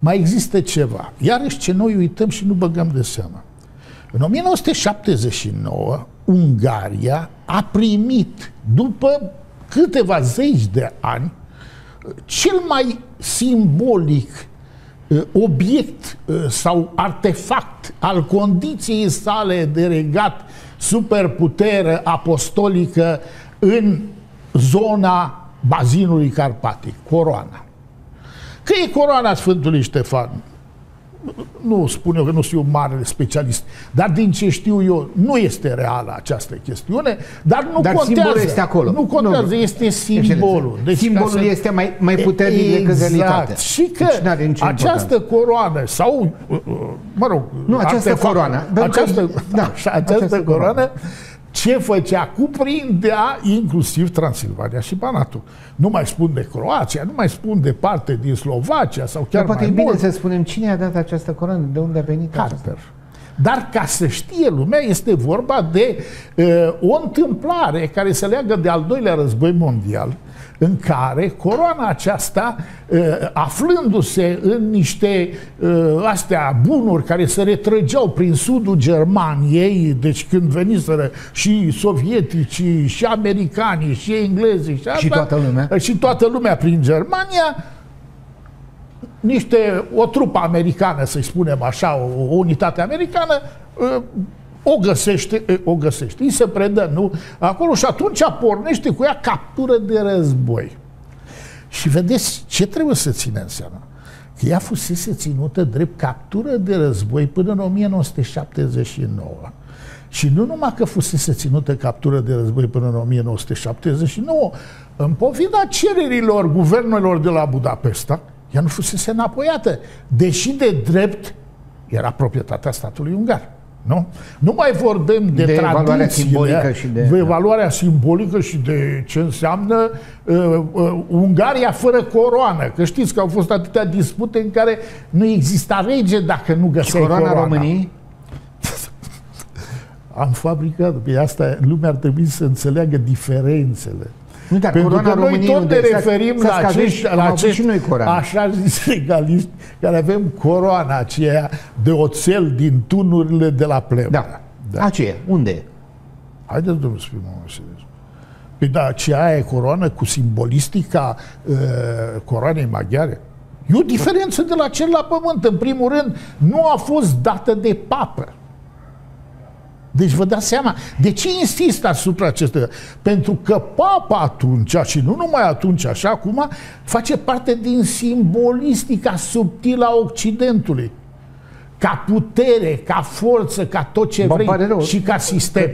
mai există ceva. Iarăși ce noi uităm și nu băgăm de seamă. În 1979, Ungaria a primit, după câteva zeci de ani, cel mai simbolic obiect sau artefact al condiției sale de regat superputere apostolică în zona bazinului carpatic, coroana. Că e coroana Sfântului Ștefan, nu spun eu că nu sunt un mare specialist, dar din ce știu eu, nu este reală această chestiune, dar nu contează. Simbolul este acolo. Nu contează, este simbolul. Deci simbolul este mai puternic decât realitatea. Și că deci această coroană sau, mă rog, nu, această coroană. Această coroană, ce făcea? Cuprindea inclusiv Transilvania și Banatul. Nu mai spun de Croația, nu mai spun de parte din Slovacia sau chiar poate mai e bine mult. să spunem cine a dat această coroană, de unde a venit Carter. Dar ca să știe lumea, este vorba de o întâmplare care se leagă de al doilea război mondial, în care coroana aceasta, aflându-se în niște astea bunuri care se retrăgeau prin sudul Germaniei, deci când veniseră și sovieticii, și americanii, și englezii, și toată lumea, și toată lumea prin Germania, o trupă americană, să-i spunem așa, o unitate americană, o găsește, îi se predă, nu? Acolo și atunci pornește cu ea captură de război. Și vedeți ce trebuie să ținem seama? Că ea fusese ținută drept captură de război până în 1979. Și nu numai că fusese ținută captură de război până în 1979, în pofida cererilor guvernelor de la Budapesta, ea nu fusese înapoiată, deși de drept era proprietatea statului ungar. Nu? Nu mai vorbim de tradițiile, de valoarea simbolică și de ce înseamnă Ungaria fără coroană. Că știți că au fost atâtea dispute în care nu exista rege dacă nu găseai coroana României? Am fabricat, pe asta lumea ar trebui să înțeleagă diferențele. Nu, dar pentru că noi tot ne referim la acești așa zis legaliști care avem coroana aceea de oțel din tunurile de la Plevna. Da. Aceea, unde e? Haideți, domnul Spimonovici. Păi da, aceea e coroană cu simbolistica coroanei maghiare. E o diferență de la cel la pământ. În primul rând, nu a fost dată de papă. Deci vă dați seama, de ce insist asupra acestea? Pentru că papa atunci, și nu numai atunci, așa acum, face parte din simbolistica subtilă a Occidentului. Ca putere, ca forță, ca tot ce vrei și ca sistem.